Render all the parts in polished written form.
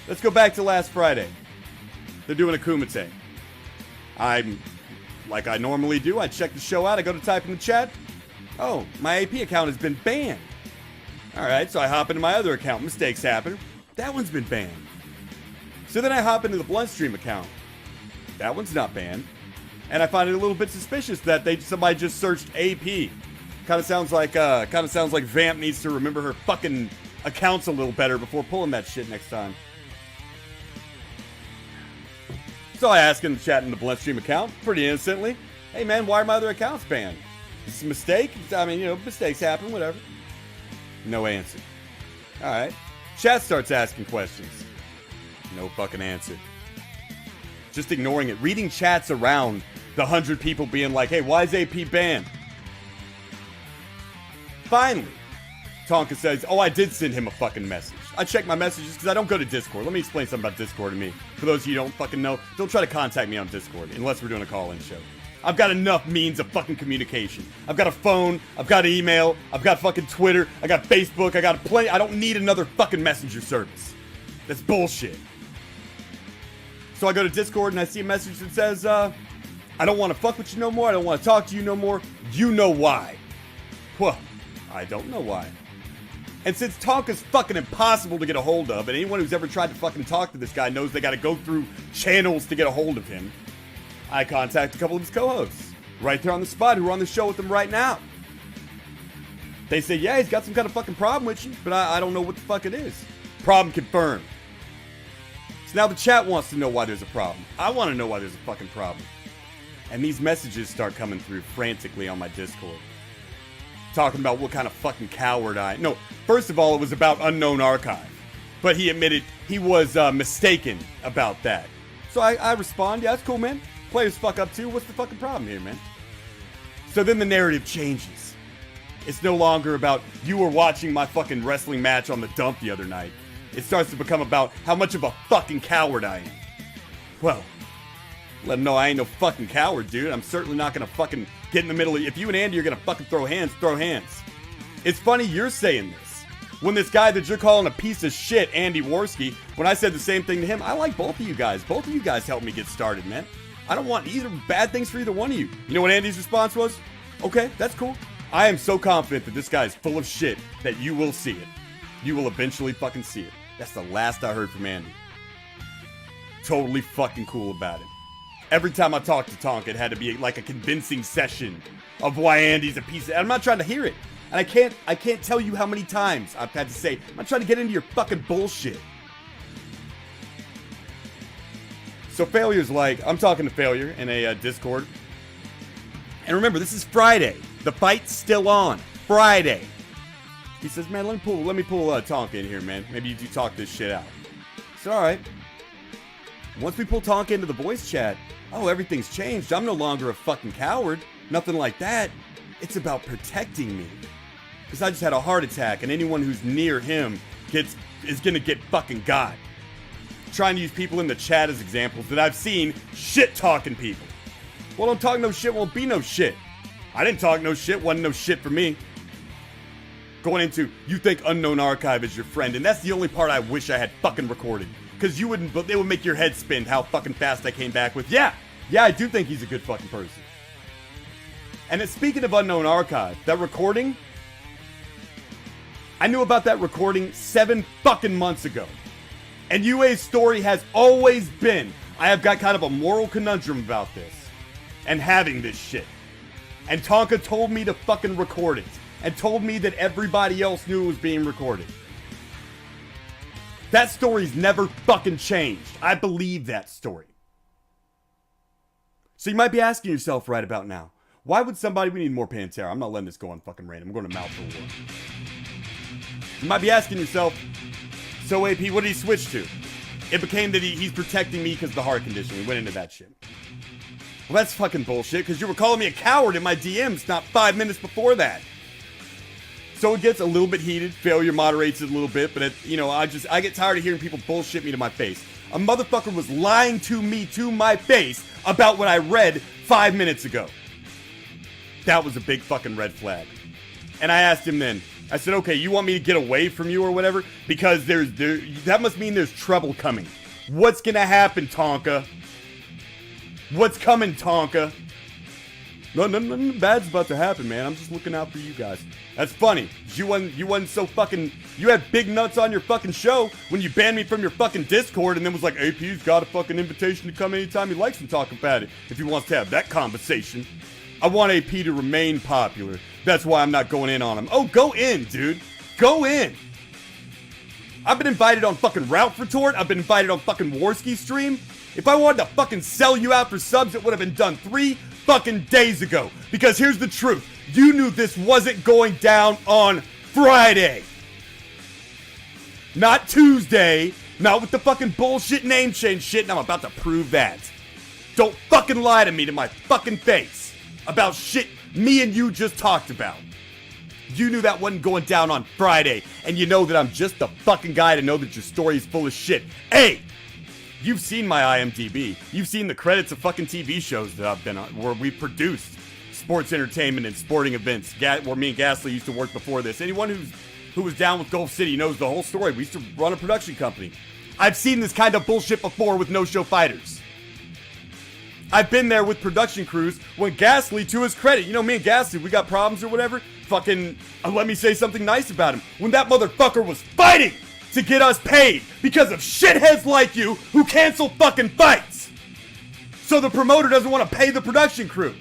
Let's go back to last Friday. They're doing a Kumite. I'm, like I normally do, I check the show out, I go to type in the chat. Oh, my AP account has been banned. Alright, so I hop into my other account. Mistakes happen. That one's been banned. So then I hop into the Bloodstream account. That one's not banned. And I find it a little bit suspicious that somebody just searched AP. Kind of sounds like Vamp needs to remember her fucking accounts a little better before pulling that shit next time. So I ask in the chat in the Bloodstream account, pretty innocently, hey man, why are my other accounts banned? Is this a mistake? I mean, mistakes happen, whatever. No answer. Alright. Chat starts asking questions. No fucking answer. Just ignoring it. Reading chats around the 100 people being like, hey, why is AP banned? Finally, Tonka says, oh, I did send him a fucking message. I check my messages because I don't go to Discord. Let me explain something about Discord to me. For those of you who don't fucking know, don't try to contact me on Discord unless we're doing a call-in show. I've got enough means of fucking communication. I've got a phone, I've got email, I've got fucking Twitter, I got Facebook, I got plenty. I don't need another fucking messenger service. That's bullshit. So I go to Discord and I see a message that says, I don't want to fuck with you no more, I don't want to talk to you no more. You know why. Well, I don't know why. And since Tonka's fucking impossible to get a hold of, and anyone who's ever tried to fucking talk to this guy knows they gotta go through channels to get a hold of him, I contact a couple of his co-hosts, right there on the spot, who are on the show with him right now. They say, yeah, he's got some kind of fucking problem with you, but I don't know what the fuck it is. Problem confirmed. So now the chat wants to know why there's a problem. I want to know why there's a fucking problem. And these messages start coming through frantically on my Discord. Talking about what kind of fucking coward I... No, first of all, it was about Unknown Archive. But he admitted he was mistaken about that. So I respond, yeah, that's cool, man. Players fuck up too. What's the fucking problem here, man? So then the narrative changes. It's no longer about you were watching my fucking wrestling match on the dump the other night. It starts to become about how much of a fucking coward I am. Well, let them know I ain't no fucking coward, dude. I'm certainly not gonna fucking get in the middle of... If you and Andy are gonna fucking throw hands, throw hands. It's funny you're saying this. When this guy that you're calling a piece of shit, Andy Worski, when I said the same thing to him, I like both of you guys. Both of you guys helped me get started, man. I don't want either bad things for either one of you. You know what Andy's response was? Okay, that's cool. I am so confident that this guy is full of shit that you will see it. You will eventually fucking see it. That's the last I heard from Andy. Totally fucking cool about it. Every time I talked to Tonka, it had to be like a convincing session of why Andy's a piece of... I'm not trying to hear it. And I can't tell you how many times I've had to say, I'm not trying to get into your fucking bullshit. So Failure's like, I'm talking to Failure in a Discord. And remember, this is Friday. The fight's still on. Friday. He says, man, let me pull Tonka in here, man. Maybe you do talk this shit out. It's alright. Once we pull Tonka into the voice chat, oh, everything's changed. I'm no longer a fucking coward. Nothing like that. It's about protecting me. Because I just had a heart attack, and anyone who's near him is gonna get fucking got. Trying to use people in the chat as examples that I've seen shit-talking people. Well, don't talk no shit, won't be no shit. I didn't talk no shit, wasn't no shit for me. Going into, you think Unknown Archive is your friend, and that's the only part I wish I had fucking recorded. Because you wouldn't, but it would make your head spin how fucking fast I came back with, yeah, I do think he's a good fucking person. And speaking of Unknown Archive, that recording, I knew about that recording 7 fucking months ago. And UA's story has always been, I have got kind of a moral conundrum about this. And having this shit. And Tonka told me to fucking record it. And told me that everybody else knew it was being recorded. That story's never fucking changed. I believe that story. So you might be asking yourself right about now, why would somebody... We need more Pantera. I'm not letting this go on fucking random. I'm going to mouth for war. You might be asking yourself, so AP, what did he switch to? It became that he's protecting me because of the heart condition. We went into that shit. Well, that's fucking bullshit, because you were calling me a coward in my DMs not 5 minutes before that. So it gets a little bit heated. Failure moderates it a little bit, but I get tired of hearing people bullshit me to my face. A motherfucker was lying to me to my face about what I read 5 minutes ago. That was a big fucking red flag. And I asked him then, I said, okay, you want me to get away from you or whatever? Because that must mean there's trouble coming. What's gonna happen, Tonka? What's coming, Tonka? Nothing bad's about to happen, man. I'm just looking out for you guys. That's funny. You wasn't so fucking... You had big nuts on your fucking show when you banned me from your fucking Discord and then was like, AP's got a fucking invitation to come anytime he likes and talk about it if he wants to have that conversation. I want AP to remain popular. That's why I'm not going in on him. Oh, go in, dude. Go in. I've been invited on fucking Route Retort. I've been invited on fucking Warski stream. If I wanted to fucking sell you out for subs, it would have been done 3 fucking days ago. Because here's the truth. You knew this wasn't going down on Friday. Not Tuesday. Not with the fucking bullshit name change shit, and I'm about to prove that. Don't fucking lie to me to my fucking face about shit me and you just talked about. You knew that wasn't going down on Friday, and you know that I'm just the fucking guy to know that your story is full of shit. Hey! You've seen my IMDb. You've seen the credits of fucking TV shows that I've been on, where we produced sports entertainment and sporting events, where me and Gasly used to work before this. Anyone who was down with Gulf City knows the whole story. We used to run a production company. I've seen this kind of bullshit before with no-show fighters. I've been there with production crews when Gasly, to his credit, you know me and Gasly, we got problems or whatever, fucking, let me say something nice about him. When that motherfucker was fighting to get us paid because of shitheads like you who cancel fucking fights. So the promoter doesn't want to pay the production crew.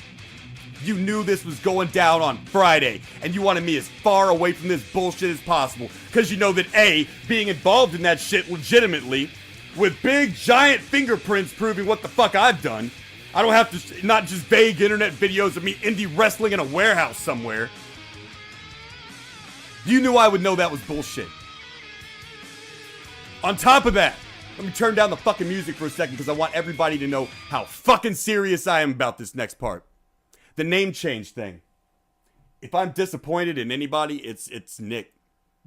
You knew this was going down on Friday, and you wanted me as far away from this bullshit as possible, because you know that A, being involved in that shit legitimately, with big giant fingerprints proving what the fuck I've done, I don't have to, not just vague internet videos of me indie wrestling in a warehouse somewhere. You knew I would know that was bullshit. On top of that, let me turn down the fucking music for a second because I want everybody to know how fucking serious I am about this next part. The name change thing. If I'm disappointed in anybody, it's Nick.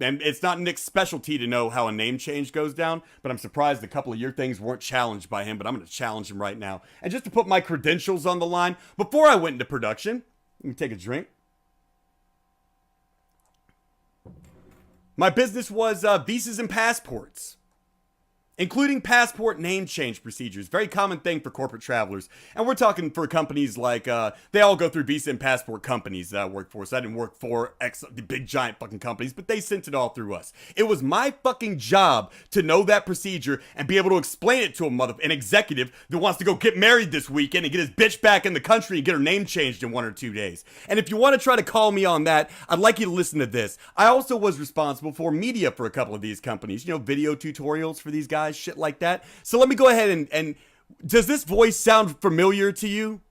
And it's not Nick's specialty to know how a name change goes down, but I'm surprised a couple of your things weren't challenged by him, but I'm going to challenge him right now. And just to put my credentials on the line, before I went into production, let me take a drink. My business was visas and passports, including passport name change procedures. Very common thing for corporate travelers. And we're talking for companies like, they all go through visa and passport companies that I work for. So I didn't work for the big giant fucking companies, but they sent it all through us. It was my fucking job to know that procedure and be able to explain it to an executive that wants to go get married this weekend and get his bitch back in the country and get her name changed in 1 or 2 days. And if you want to try to call me on that, I'd like you to listen to this. I also was responsible for media for a couple of these companies, you know, video tutorials for these guys, shit like that. So let me go ahead and does this voice sound familiar to you?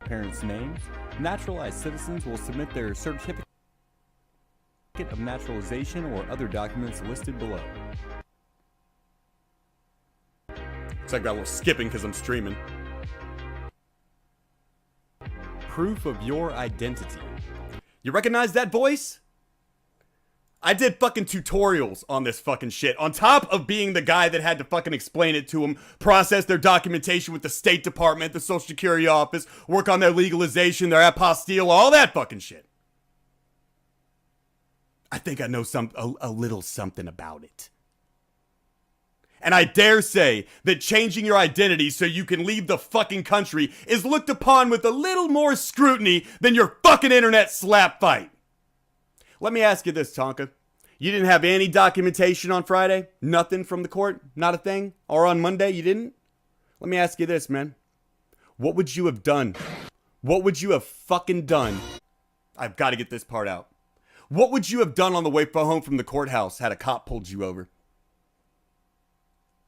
Parents' names. Naturalized citizens will submit their certificate of naturalization or other documents listed below. Looks like I got a little skipping because I'm streaming. Proof of your identity. You recognize that voice? I did fucking tutorials on this fucking shit. On top of being the guy that had to fucking explain it to them, process their documentation with the State Department, the Social Security Office, work on their legalization, their apostille, all that fucking shit. I think I know a little something about it. And I dare say that changing your identity so you can leave the fucking country is looked upon with a little more scrutiny than your fucking internet slap fight. Let me ask you this, Tonka. You didn't have any documentation on Friday? Nothing from the court? Not a thing? Or on Monday you didn't? Let me ask you this, man. What would you have done? What would you have fucking done? I've got to get this part out. What would you have done on the way home from the courthouse had a cop pulled you over?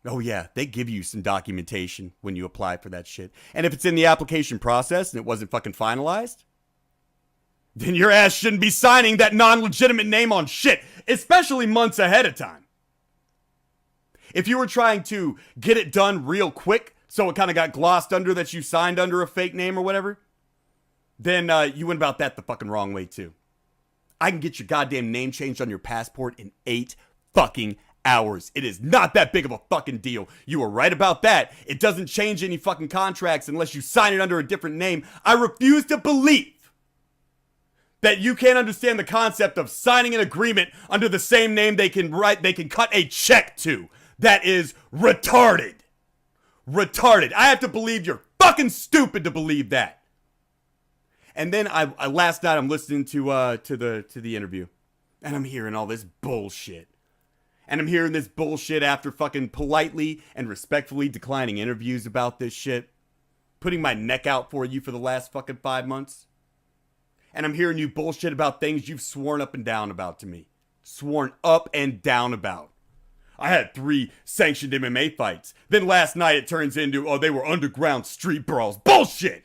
Oh yeah, they give you some documentation when you apply for that shit. And if it's in the application process and it wasn't fucking finalized, then your ass shouldn't be signing that non-legitimate name on shit, especially months ahead of time. If you were trying to get it done real quick, so it kind of got glossed under that you signed under a fake name or whatever, then you went about that the fucking wrong way too. I can get your goddamn name changed on your passport in 8 fucking hours. It is not that big of a fucking deal. You were right about that. It doesn't change any fucking contracts unless you sign it under a different name. I refuse to believe that you can't understand the concept of signing an agreement under the same name they can cut a check to. That is retarded. Retarded. I have to believe you're fucking stupid to believe that. And then I last night I'm listening to the interview, and I'm hearing all this bullshit. And I'm hearing this bullshit after fucking politely and respectfully declining interviews about this shit. Putting my neck out for you for the last fucking 5 months. And I'm hearing you bullshit about things you've sworn up and down about to me. Sworn up and down about. I had 3 sanctioned MMA fights. Then last night it turns into, oh, they were underground street brawls. Bullshit!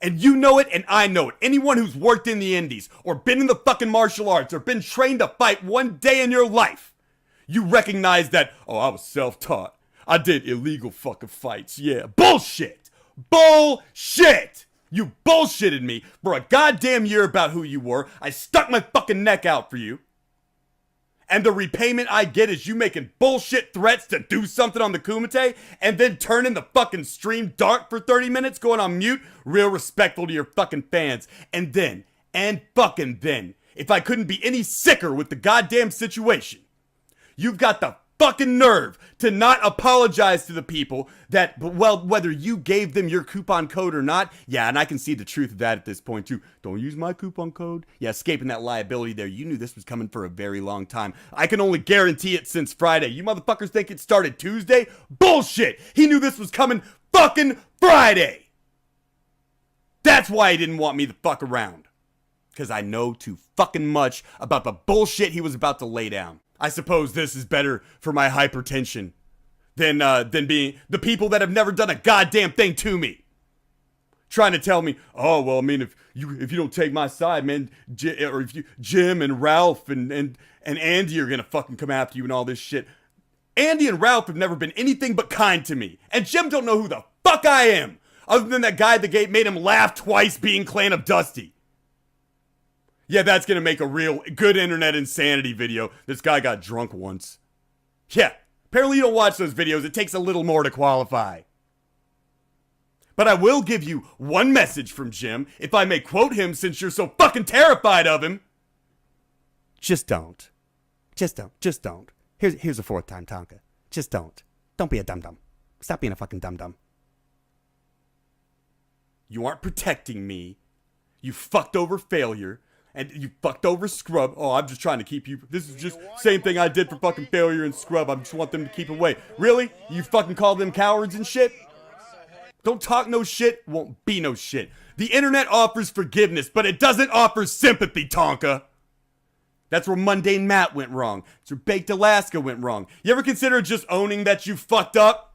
And you know it and I know it. Anyone who's worked in the indies or been in the fucking martial arts or been trained to fight one day in your life, you recognize that, oh, I was self-taught. I did illegal fucking fights. Yeah. Bullshit! Bullshit! You bullshitted me for a goddamn year about who you were. I stuck my fucking neck out for you. And the repayment I get is you making bullshit threats to do something on the Kumite and then turning the fucking stream dark for 30 minutes, going on mute, real respectful to your fucking fans. And then, if I couldn't be any sicker with the goddamn situation, you've got the fucking nerve to not apologize to the people that, well, whether you gave them your coupon code or not. Yeah, and I can see the truth of that at this point too. Don't use my coupon code. Yeah, escaping that liability there. You knew this was coming for a very long time. I can only guarantee it since Friday. You motherfuckers think it started Tuesday? Bullshit! He knew this was coming fucking Friday! That's why he didn't want me to fuck around. Because I know too fucking much about the bullshit he was about to lay down. I suppose this is better for my hypertension than being the people that have never done a goddamn thing to me. Trying to tell me, oh, well, I mean, if you don't take my side, man, or if Jim and Ralph and Andy are gonna fucking come after you and all this shit. Andy and Ralph have never been anything but kind to me. And Jim don't know who the fuck I am, other than that guy that made him laugh twice being Clan of Dusty. Yeah, that's gonna make a real good internet insanity video. This guy got drunk once. Yeah, apparently you don't watch those videos. It takes a little more to qualify. But I will give you one message from Jim, if I may quote him since you're so fucking terrified of him. Just don't. Just don't. Here's a 4th time, Tonka. Just don't. Don't be a dum-dum. Stop being a fucking dum-dum. You aren't protecting me. You fucked over failure. And you fucked over Scrub. Oh, I'm just trying to keep you. This is just same thing I did for fucking Failure and Scrub. I just want them to keep away. Really? You fucking call them cowards and shit? Don't talk no shit, won't be no shit. The internet offers forgiveness, but it doesn't offer sympathy, Tonka. That's where Mundane Matt went wrong. That's where Baked Alaska went wrong. You ever consider just owning that you fucked up?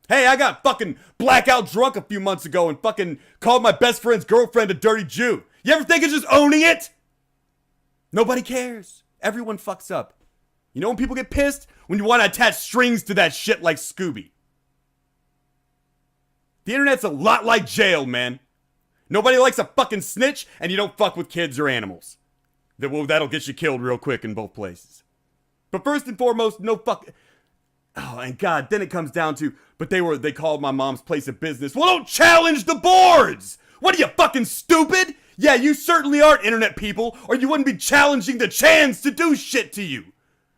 Hey, I got fucking blackout drunk a few months ago and fucking called my best friend's girlfriend a dirty Jew. You ever think of just owning it? Nobody cares. Everyone fucks up. You know when people get pissed? When you want to attach strings to that shit like Scooby. The internet's a lot like jail, man. Nobody likes a fucking snitch, and you don't fuck with kids or animals. That'll get you killed real quick in both places. But first and foremost, no fuck... Oh, and God, then it comes down to, but they called my mom's place of business. Well, don't challenge the boards! What are you, fucking stupid? Yeah, you certainly aren't internet people, or you wouldn't be challenging the Chans to do shit to you.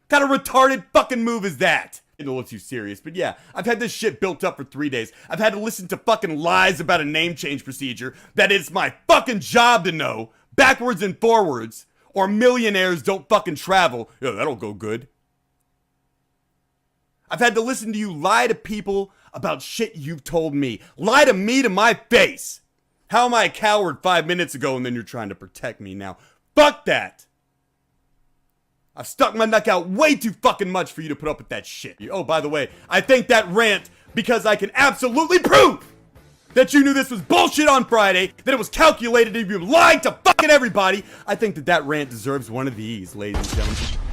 What kind of retarded fucking move is that? I don't look too serious, but yeah, I've had this shit built up for 3 days. I've had to listen to fucking lies about a name change procedure that it's my fucking job to know, backwards and forwards, or millionaires don't fucking travel. Yeah, that'll go good. I've had to listen to you lie to people about shit you've told me. Lie to me to my face. How am I a coward 5 minutes ago and then you're trying to protect me now? Fuck that. I've stuck my neck out way too fucking much for you to put up with that shit. Oh, by the way, I think that rant because I can absolutely prove that you knew this was bullshit on Friday, that it was calculated, and you lied to fucking everybody. I think that rant deserves one of these, ladies and gentlemen.